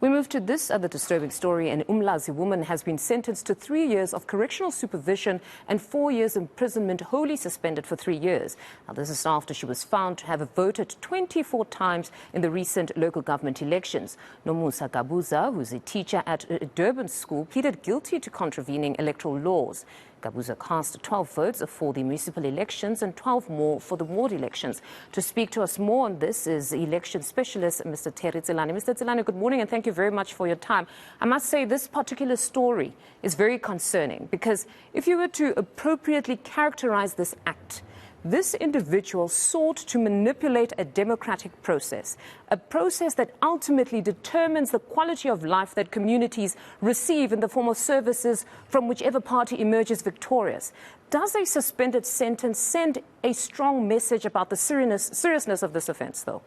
We move to this other disturbing story. An Umlazi woman has been sentenced to 3 years of correctional supervision and 4 years imprisonment, wholly suspended for 3 years. Now, this is after she was found to have voted 24 times in the recent local government elections. Nomusa Gabuza, who's a teacher at a Durban school, pleaded guilty to contravening electoral laws. Gabuza cast 12 votes for the municipal elections and 12 more for the ward elections. To speak to us more on this is election specialist Mr. Tselane. Mr. Tselane, good morning and thank you very much for your time. I must say this particular story is very concerning because if you were to appropriately characterize this act, this individual sought to manipulate a democratic process, a process that ultimately determines the quality of life that communities receive in the form of services from whichever party emerges victorious. Does a suspended sentence send a strong message about the seriousness of this offence, though?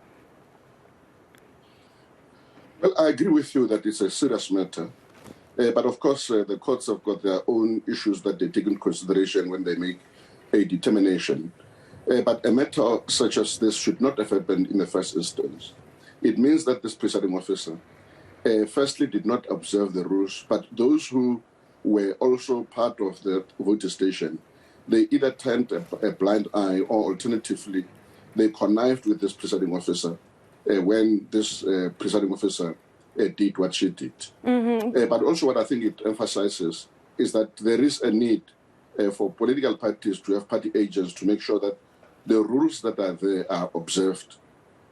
Well, I agree with you that it's a serious matter. But of course, the courts have got their own issues that they take into consideration when they make a determination. But a matter such as this should not have happened in the first instance. It means that this presiding officer firstly did not observe the rules, but those who were also part of the voting station, they either turned a blind eye or alternatively, they connived with this presiding officer when this presiding officer did what she did. But also what I think it emphasizes is that there is a need for political parties to have party agents to make sure that the rules that are there are observed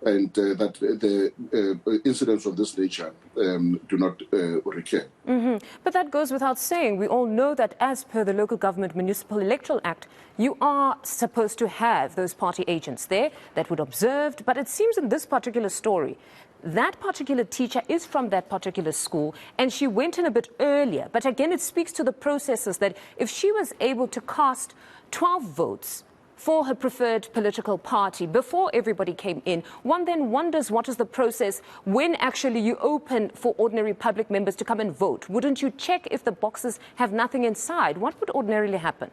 and that the incidents of this nature do not recur. But that goes without saying. We all know that as per the Local Government Municipal Electoral Act, you are supposed to have those party agents there that would observe. But it seems in this particular story, that particular teacher is from that particular school and she went in a bit earlier. But again, it speaks to the processes that if she was able to cast 12 votes for her preferred political party before everybody came in, one then wonders what is the process when actually you open for ordinary public members to come and vote. Wouldn't you check if the boxes have nothing inside? What would ordinarily happen?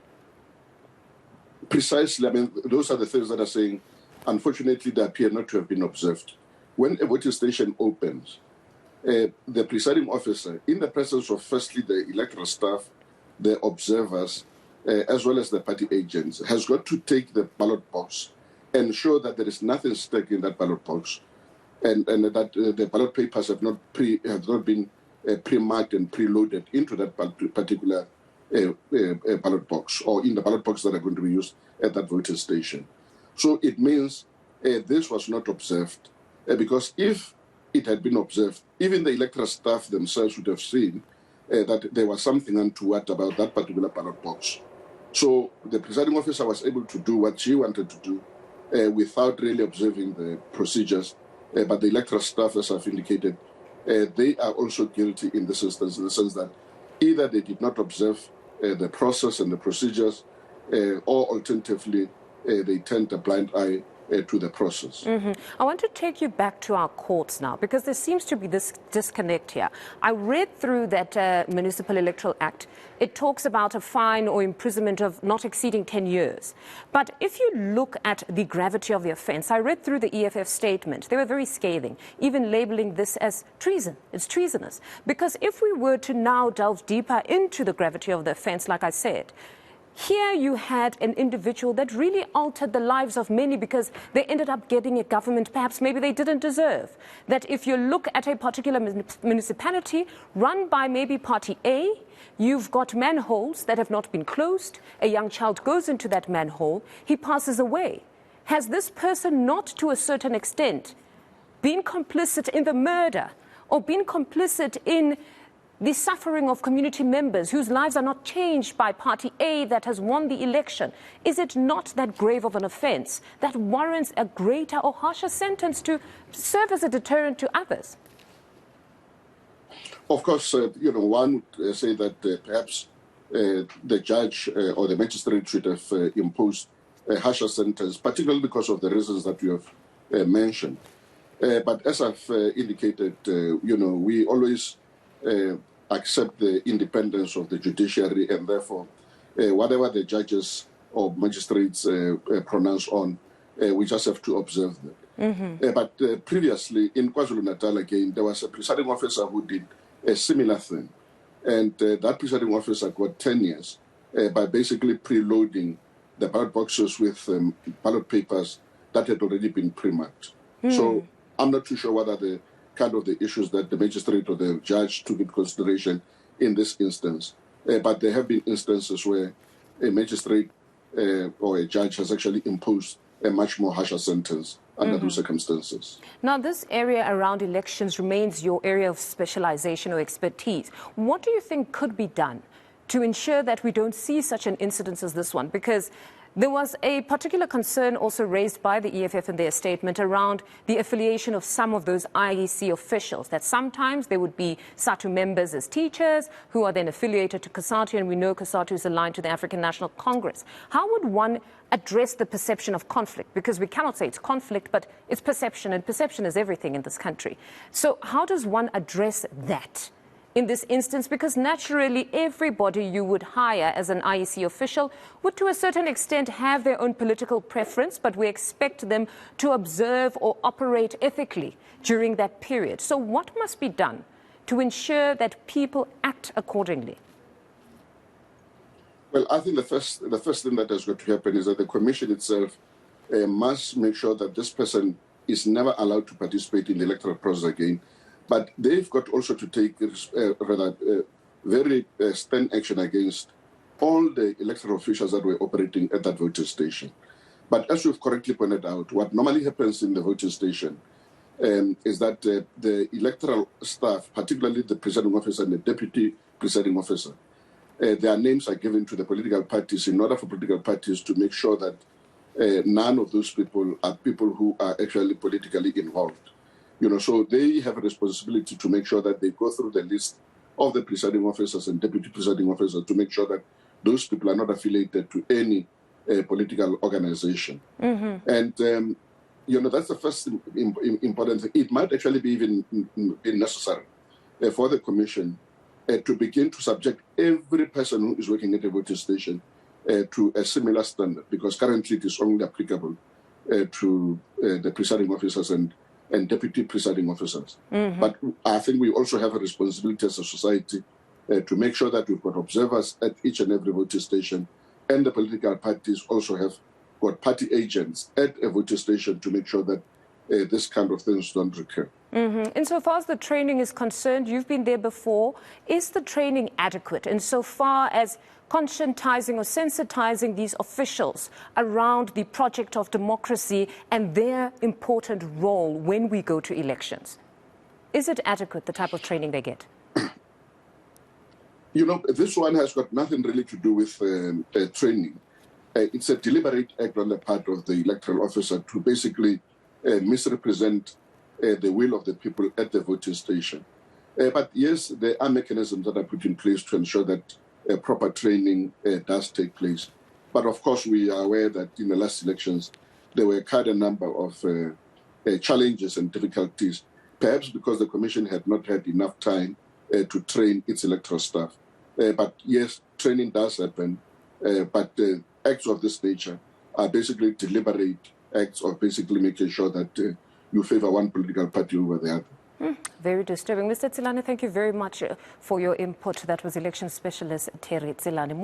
Precisely. I mean, those are the things that are saying, unfortunately, they appear not to have been observed. When a voting station opens, the presiding officer, in the presence of firstly the electoral staff, the observers, as well as the party agents, has got to take the ballot box and ensure that there is nothing stuck in that ballot box and that the ballot papers have not been pre-marked and preloaded into that particular ballot box or in the ballot box that are going to be used at that voting station. So it means this was not observed because if it had been observed, even the electoral staff themselves would have seen that there was something untoward about that particular ballot box. So the presiding officer was able to do what she wanted to do without really observing the procedures. But the electoral staff, as I've indicated, they are also guilty in this instance, in the sense that either they did not observe the process and the procedures, or alternatively, they turned a blind eye to the process. I want to take you back to our courts now, because there seems to be this disconnect here. I read through that Municipal Electoral Act. It talks about a fine or imprisonment of not exceeding 10 years. But if you look at the gravity of the offence, I read through the EFF statement. They were very scathing, even labelling this as treason. It's treasonous. Because if we were to now delve deeper into the gravity of the offence, like I said, here you had an individual that really altered the lives of many because they ended up getting a government perhaps maybe they didn't deserve. That if you look at a particular municipality run by maybe Party A, you've got manholes that have not been closed. A young child goes into that manhole. He passes away. Has this person not to a certain extent been complicit in the murder or been complicit in the suffering of community members whose lives are not changed by Party A that has won the election? Is it not that grave of an offence that warrants a greater or harsher sentence to serve as a deterrent to others? Of course, one would say that perhaps the judge or the magistrate should have imposed a harsher sentence, particularly because of the reasons that you have mentioned. But as I've indicated, we always accept the independence of the judiciary, and therefore, whatever the judges or magistrates pronounce on, we just have to observe that. But previously, in KwaZulu-Natal again, there was a presiding officer who did a similar thing. And that presiding officer got 10 years by basically preloading the ballot boxes with ballot papers that had already been pre-marked. So I'm not too sure whether the kind of the issues that the magistrate or the judge took into consideration in this instance. But there have been instances where a magistrate or a judge has actually imposed a much more harsher sentence under those circumstances. Now, this area around elections remains your area of specialization or expertise. What do you think could be done to ensure that we don't see such an incident as this one? Because there was a particular concern also raised by the EFF in their statement around the affiliation of some of those IEC officials, that sometimes there would be SATU members as teachers who are then affiliated to COSATU, and we know COSATU is aligned to the African National Congress. How would one address the perception of conflict? Because we cannot say it's conflict, but it's perception, and perception is everything in this country. So how does one address that in this instance? Because naturally everybody you would hire as an IEC official would to a certain extent have their own political preference, but we expect them to observe or operate ethically during that period. So what must be done to ensure that people act accordingly? Well, I think the first thing that has got to happen is that the commission itself must make sure that this person is never allowed to participate in the electoral process again. But they've got also to take very stern action against all the electoral officials that were operating at that voting station. But as you've correctly pointed out, what normally happens in the voting station is that the electoral staff, particularly the presiding officer and the deputy presiding officer, their names are given to the political parties in order for political parties to make sure that none of those people are people who are actually politically involved. You know, so they have a responsibility to make sure that they go through the list of the presiding officers and deputy presiding officers to make sure that those people are not affiliated to any political organization. And, you know, that's the first important thing. It might actually be even be necessary for the commission to begin to subject every person who is working at a voting station to a similar standard, because currently it is only applicable to the presiding officers and deputy presiding officers. But I think we also have a responsibility as a society to make sure that we've got observers at each and every voting station, and the political parties also have got party agents at a voting station to make sure that this kind of things don't recur. Insofar as the training is concerned, you've been there before. Is the training adequate insofar as conscientizing or sensitizing these officials around the project of democracy and their important role when we go to elections? Is it adequate, the type of training they get? You know, this one has got nothing really to do with training. It's a deliberate act on the part of the electoral officer to basically misrepresent the will of the people at the voting station. But yes, there are mechanisms that are put in place to ensure that proper training does take place. But of course, we are aware that in the last elections, there were quite a number of challenges and difficulties, perhaps because the commission had not had enough time to train its electoral staff. But yes, training does happen, but acts of this nature are basically deliberate acts of basically making sure that you favor one political party over the other. Very disturbing. Mr. Tselane, thank you very much for your input. That was election specialist Tselane.